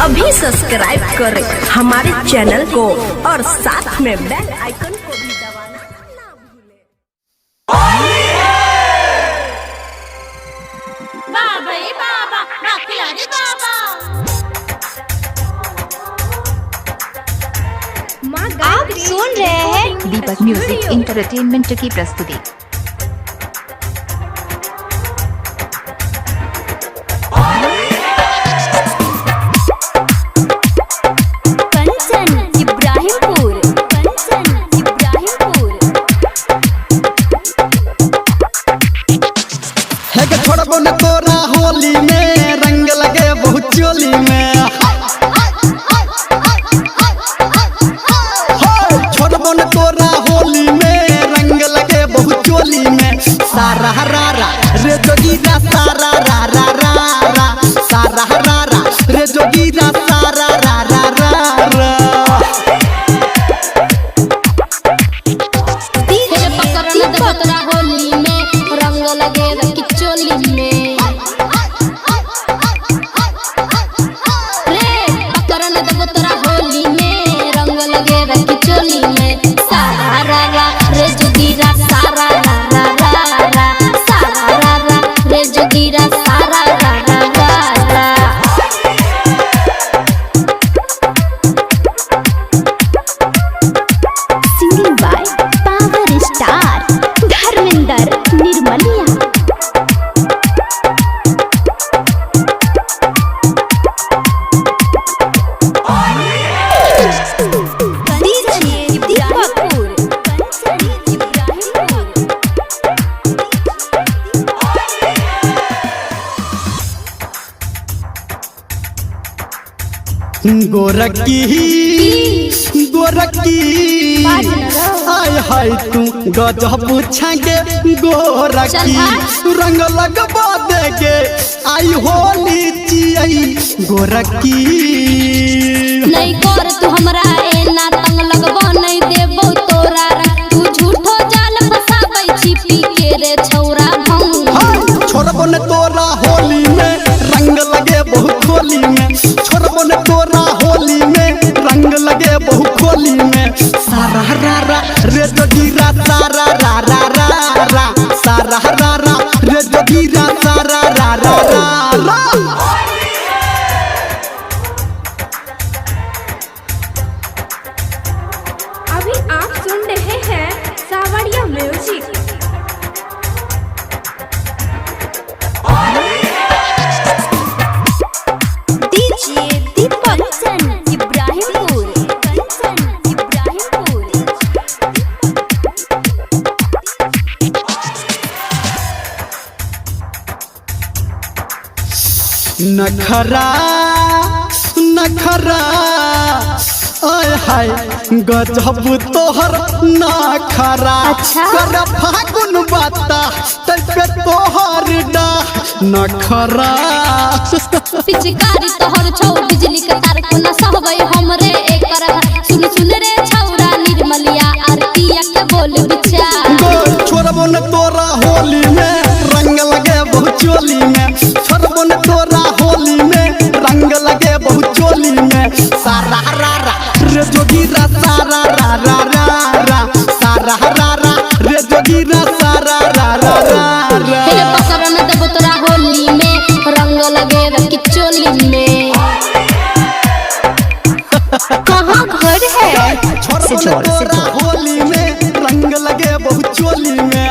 अभी सब्सक्राइब करें हमारे चैनल को और साथ में बेल आइकन को भी दबाना ना भूलें। आप सुन रहे हैं दीपक म्यूजिक इंटरटेनमेंट की प्रस्तुति। छोड़बो न तोरा होली में रंग लगे बहुत चोली में। छोड़बो न तोरा होली में रंग लगे बहुत चोली में। सारा रारा रे जोगीरा सारा रारा रारा सारा रारा रे जोगीरा सारा रारा रारा। डीजे पकड़न दे तोरा होली में रंग लगे चोली में। रे पकड़न दे तोरा होली में रंग लगे चोली में। सारा रारा रे जोगीरा सारा रारा रारा सारा रारा रे जोगीरा सारा रारा रारा। Singing by power star Dharmendra Nirmaliya. गोरकी गोरकी आय हाय तू गजब छागे गोरकी रंग लगबा देगे आई होली चियई गोरकी। नहीं कर तू हमरा ए ना तंग लगबो नहीं देबो तोरा रंग। तू झूठो जाल फसाबै छी पी के रे छौरा भंग। छोड़बो न तोरा होली में रंग लगे बहुत खोली में। छोड़बो न तोरा होली में रंग लगे बहुत खोली में। सारा रारा रे जोगीरा सारा रारा रारा सारा रारा रे जोगीरा सारा रारा रारा। अभी आप सुन रहे हैं सावरिया म्यूजिक। डीजे दीपक इब्राहिमपुर इब्राहिमपुर। नखरा नखरा आय हाय गजब तोहर नखरा। अच्छा? कर फागुन बाता तब पे तोहर डा नखरा। पिचकारी तोहर छौ बिजली के तार को न सहबै हमरे एकर। सुन सुन रे छौरा निर्मलिया आरतिया के बोल विचार। छोड़बो न तोरा होली में रंग लगे बहुत चोली में। छोड़बो न तोरा होली में रंग लगे बहुत चोली में। सारा रारा रे जोगीरा सारा रारा रारा सारा रारा रे जोगीरा सारा रारा रारा। हे पकड़न दे तोरा होली में रंग लगे चोली में। कहाँ घर है? छोड़बो न तोरा होली में रंग लगे बहुत चोली में।